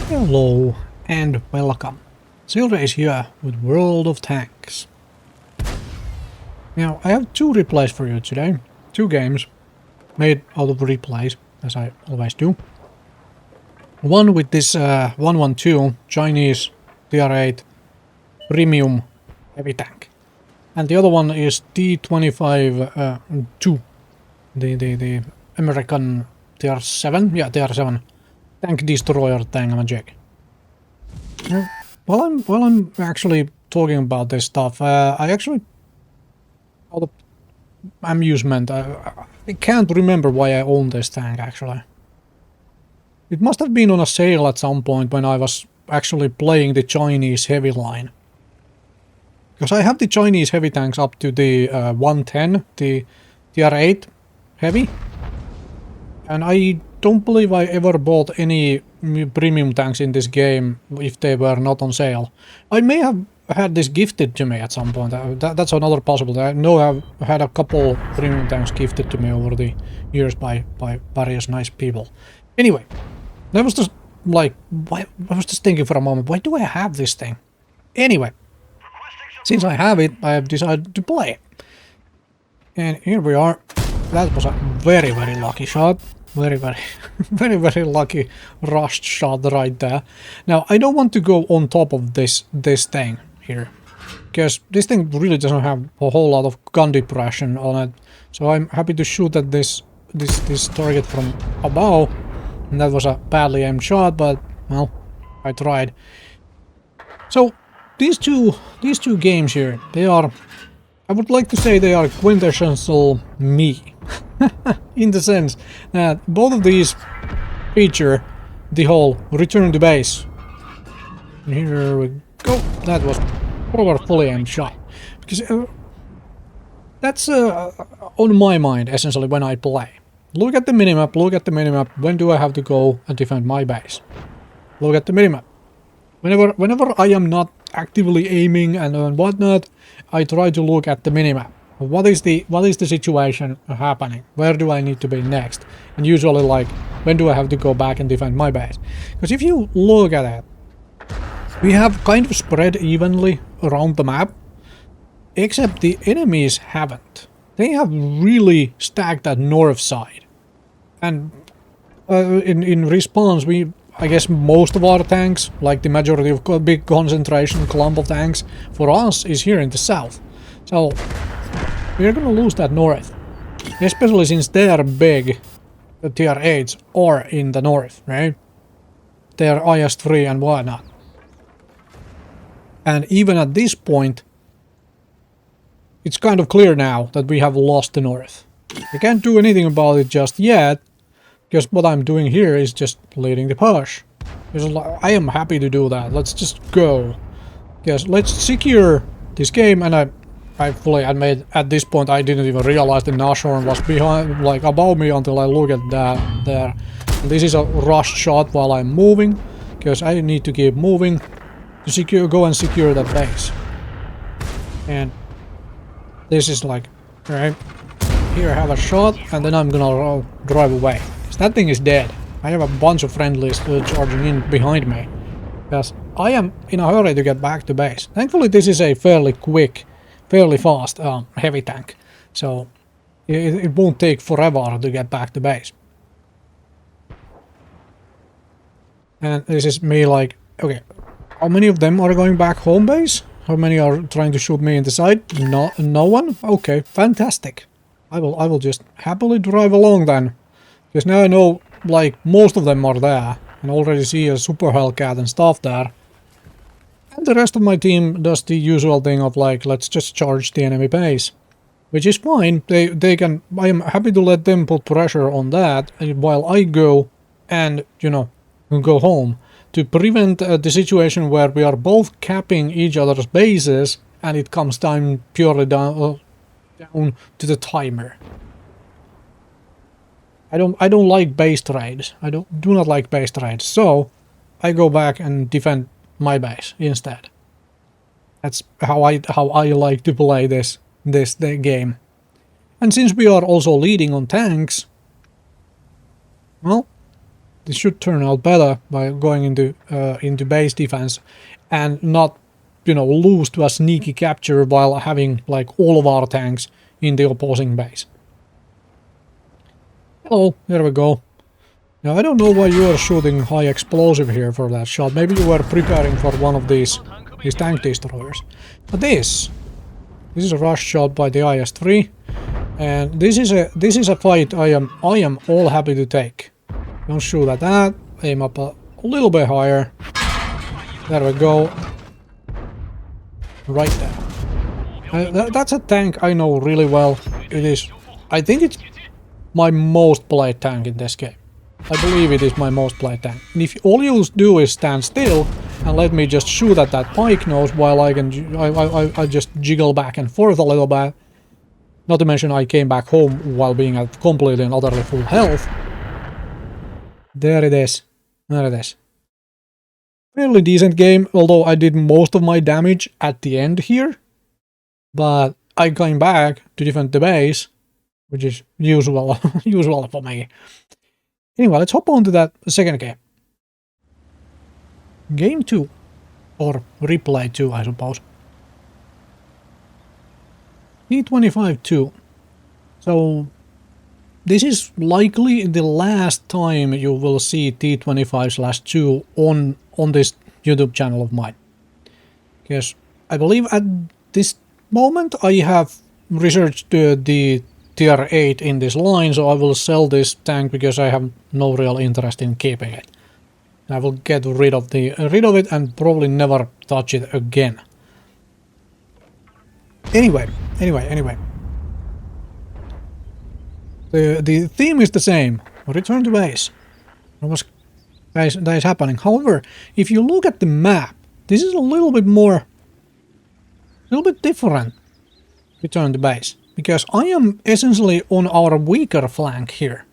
Hello and welcome. Silrace here with World of Tanks. Now I have two replays for you today. Two games made out of replays, as I always do. One with this 112 Chinese TR8 premium heavy tank. And the other one is T25 2. The American TR7? Yeah, TR7. Tank destroyer thingamajig. While I'm actually talking about this stuff, I actually, out of amusement, I can't remember why I own this tank actually. It must have been on a sale at some point when I was actually playing the Chinese heavy line. Because I have the Chinese heavy tanks up to the 110, the TR8 heavy. And I don't believe I ever bought any premium tanks in this game if they were not on sale. I may have had this gifted to me at some point. That's another possibility. I know I've had a couple premium tanks gifted to me over the years by various nice people. Anyway, I was just like, I was just thinking for a moment, why do I have this thing? Anyway, since I have it, I have decided to play it. And here we are. That was a very lucky shot. Very lucky rushed shot right there. Now, I don't want to go on top of this thing here, because this thing really doesn't have a whole lot of gun depression on it. So I'm happy to shoot at this target from above. And that was a badly aimed shot, but well, I tried. So these two games here, they are, I would like to say they are quintessential me. In the sense that both of these feature the whole return to base. And here we go. That was probably a fully aimed shot. Because that's on my mind, essentially, when I play. Look at the minimap, when do I have to go and defend my base? Look at the minimap. Whenever I am not actively aiming and whatnot, I try to look at the minimap. What is the situation happening? Where do I need to be next? And usually, like, when do I have to go back and defend my base? Because if you look at it, we have kind of spread evenly around the map, except the enemies haven't. They have really stacked that north side. And in response, I guess most of our tanks, like the majority of big concentration clump of tanks, for us is here in the south. So we are gonna lose that north, especially since they are big. The TR8s are in the north, right? They are IS-3 and whatnot. And even at this point, it's kind of clear now that we have lost the north. I can't do anything about it just yet, because what I'm doing here is just leading the push. I am happy to do that. Let's just go. Yes, let's secure this game, and I fully admit at this point I didn't even realize the Nashorn was behind, like above me, until I look at that there. And this is a rushed shot while I'm moving, because I need to keep moving to go and secure that base. And this is like, right here I have a shot, and then I'm gonna drive away. Because that thing is dead. I have a bunch of friendlies charging in behind me, because I am in a hurry to get back to base. Thankfully this is a fairly fast heavy tank, so it won't take forever to get back to base. And this is me like, okay, how many of them are going back home base? How many are trying to shoot me in the side? No one? Okay, fantastic. I will just happily drive along then, because now I know, like, most of them are there, and already see a Super Hellcat and stuff there. And the rest of my team does the usual thing of, like, let's just charge the enemy base. Which is fine. They can, I am happy to let them put pressure on that while I go and, you know, go home, to prevent the situation where we are both capping each other's bases and it comes down purely down to the timer. I don't like base trades. I do not like base trades. So I go back and defend my base instead. That's how I like to play this game. And since we are also leading on tanks, well, this should turn out better by going into base defense and not, you know, lose to a sneaky capture while having like all of our tanks in the opposing base. Oh, there we go. Now I don't know why you are shooting high explosive here for that shot. Maybe you were preparing for one of these tank destroyers. But this is a rush shot by the IS-3, and this is a fight I am all happy to take. Don't shoot at that. Aim up a little bit higher. There we go. Right there. That's a tank I know really well. It is. I think it's my most played tank in this game. I believe it is my most played tank. And if all you do is stand still and let me just shoot at that pike nose while I just jiggle back and forth a little bit. Not to mention I came back home while being at completely and utterly full health. There it is. There it is. Fairly decent game, although I did most of my damage at the end here. But I came back to defend the base, which is usual for me. Anyway, let's hop on to that second game. Game 2. Or replay 2, I suppose. T25 2. So this is likely the last time you will see T25/2 on this YouTube channel of mine. Because I believe at this moment I have researched the tier 8 in this line, so I will sell this tank because I have no real interest in keeping it. I will get rid of it and probably never touch it again. Anyway. The theme is the same. Return to base. That is happening. However, if you look at the map, this is a little bit different. Return to base. Because I am essentially on our weaker flank here.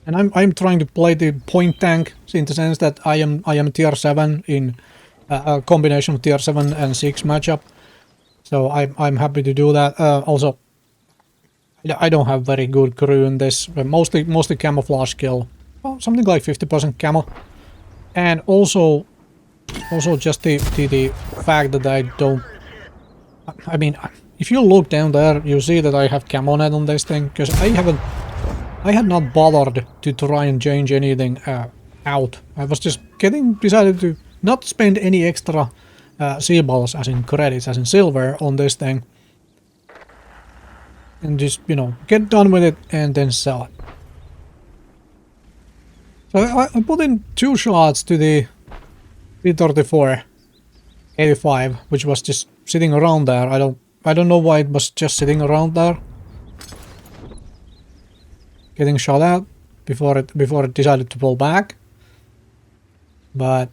And I'm trying to play the point tank in the sense that I am tier 7 in a combination of tier 7 and 6 matchup. So I'm happy to do that. Also, I don't have very good crew in this. Mostly camouflage skill. Well, something like 50% camo. And also just the fact that I don't... I mean, if you look down there, you see that I have camo net on this thing, because I had not bothered to try and change anything out. I was just decided to not spend any extra sea balls, as in credits, as in silver, on this thing. And just, you know, get done with it and then sell it. So I put in 2 shots to the T34 85, which was just sitting around there. I don't know why it was just sitting around there. Getting shot at before it decided to pull back. But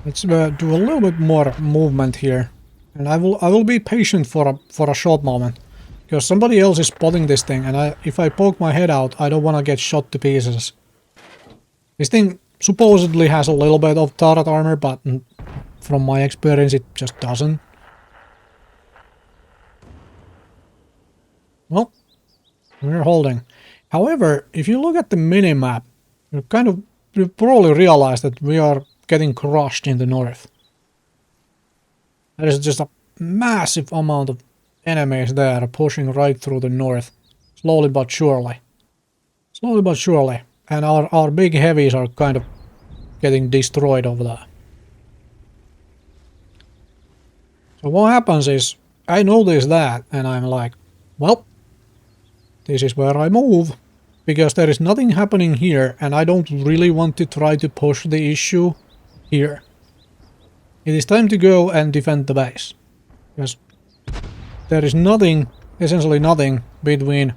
let's do a little bit more movement here. And I will be patient for a short moment, because somebody else is spotting this thing, and if I poke my head out, I don't want to get shot to pieces. This thing supposedly has a little bit of turret armor, but from my experience it just doesn't. Well, we're holding. However, if you look at the minimap, you probably realize that we are getting crushed in the north. There is just a massive amount of enemies there pushing right through the north. Slowly but surely. Slowly but surely. And our big heavies are kind of getting destroyed over there. So what happens is, I notice that, and I'm like, well, this is where I move. Because there is nothing happening here, and I don't really want to try to push the issue here. It is time to go and defend the base. Because there is nothing, essentially nothing, between...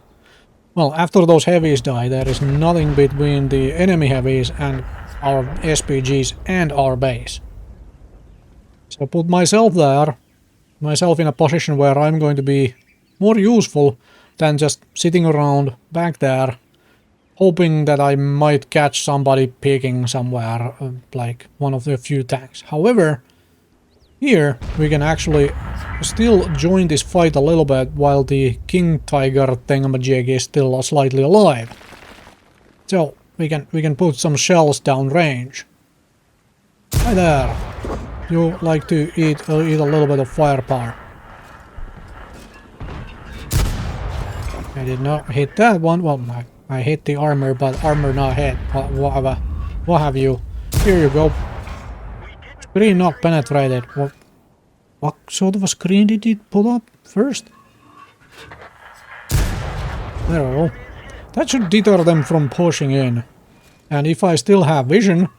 Well, after those heavies die, there is nothing between the enemy heavies and our SPGs and our base. So put myself there, myself in a position where I'm going to be more useful than just sitting around back there, hoping that I might catch somebody peeking somewhere, like one of the few tanks. However, here we can actually still join this fight a little bit while the King Tiger thingamajig is still slightly alive. So we can put some shells down range. Hi there. You like to eat a little bit of firepower. I did not hit that one. Well, I hit the armor, but armor not hit. What have you? Here you go. Screen not penetrated. What sort of a screen did it pull up first? There we go. That should deter them from pushing in. And if I still have vision...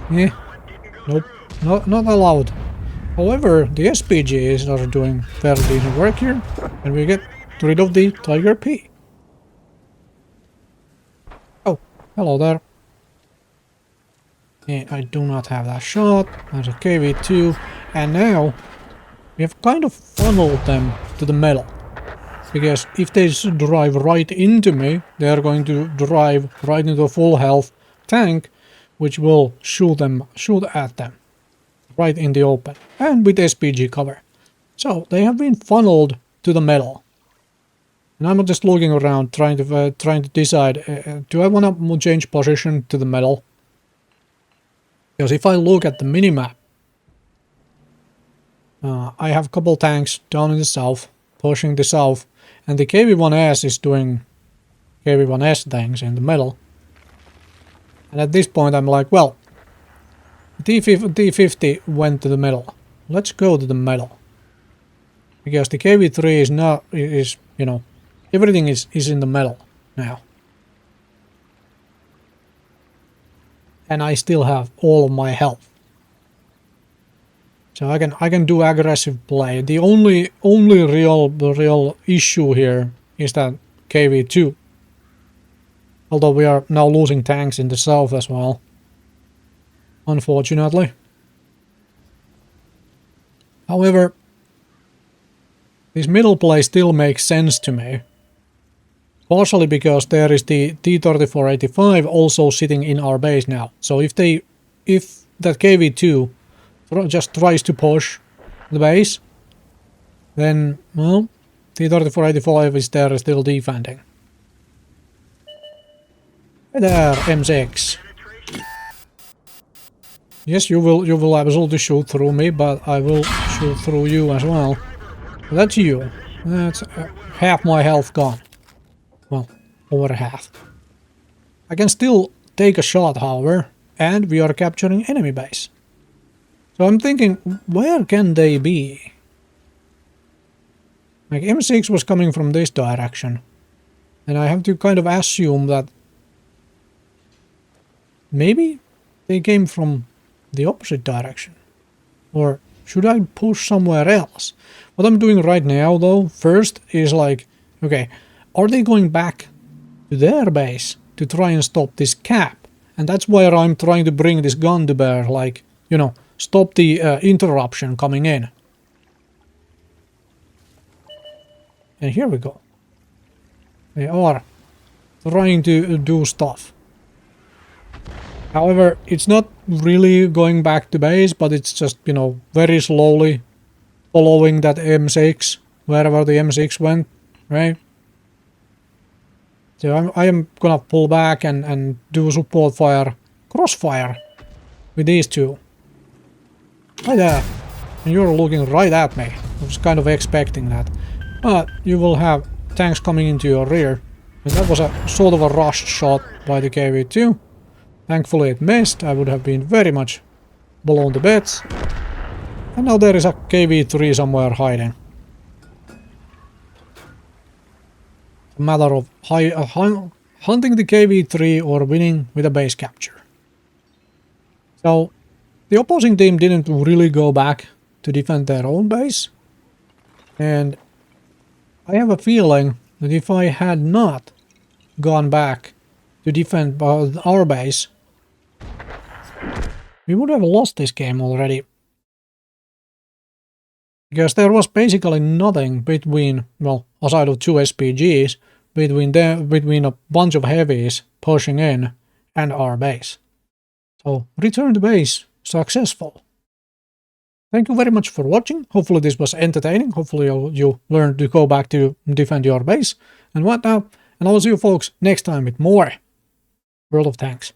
Nope. Not allowed. However, the SPGs are doing fairly decent work here. And we get rid of the Tiger P. Oh, hello there. Yeah, I do not have that shot. There's a KV2. And now, we have kind of funneled them to the middle. Because if they drive right into me, they are going to drive right into a full health tank, which will shoot at them. Right in the open. And with SPG cover. So, they have been funneled to the middle. And I'm just looking around, trying to decide, do I want to change position to the middle? Because if I look at the minimap, I have a couple tanks down in the south, pushing the south, and the KV-1S is doing KV-1S things in the middle. And at this point I'm like, well, T50 went to the middle. Let's go to the middle. Because the KV-3 is you know, everything is in the middle now. And I still have all of my health. So I can do aggressive play. The only real issue here is that KV2. Although we are now losing tanks in the south as well. Unfortunately. However, this middle play still makes sense to me. Partially because there is the T25 also sitting in our base now. So if that KV2 just tries to push the base, then, well, T3485 is there still defending. Hey there, M6. Yes, you will absolutely shoot through me, but I will shoot through you as well. That's you. That's half my health gone. Well, over half. I can still take a shot, however, and we are capturing enemy base. So I'm thinking, where can they be? Like, M6 was coming from this direction. And I have to kind of assume that maybe they came from the opposite direction. Or should I push somewhere else? What I'm doing right now, though, first is like, okay, are they going back to their base to try and stop this cap? And that's where I'm trying to bring this gun to bear, like, you know, stop the interruption coming in. And here we go. They are trying to do stuff. However, it's not really going back to base, but it's just, you know, very slowly following that M6, wherever the M6 went, right? So I am gonna pull back and do support fire, crossfire with these two. Hi there. And you're looking right at me. I was kind of expecting that. But you will have tanks coming into your rear. And that was a sort of a rushed shot by the KV-2. Thankfully it missed. I would have been very much below the beds. And now there is a KV-3 somewhere hiding. A matter of hunting the KV-3 or winning with a base capture. So the opposing team didn't really go back to defend their own base. And I have a feeling that if I had not gone back to defend our base, we would have lost this game already. Because there was basically nothing between, well, aside of two SPGs, between a bunch of heavies pushing in and our base. So, return to base successful. Thank you very much for watching. Hopefully this was entertaining. Hopefully you learned to go back to defend your base and whatnot. And I will see you folks next time with more World of Tanks.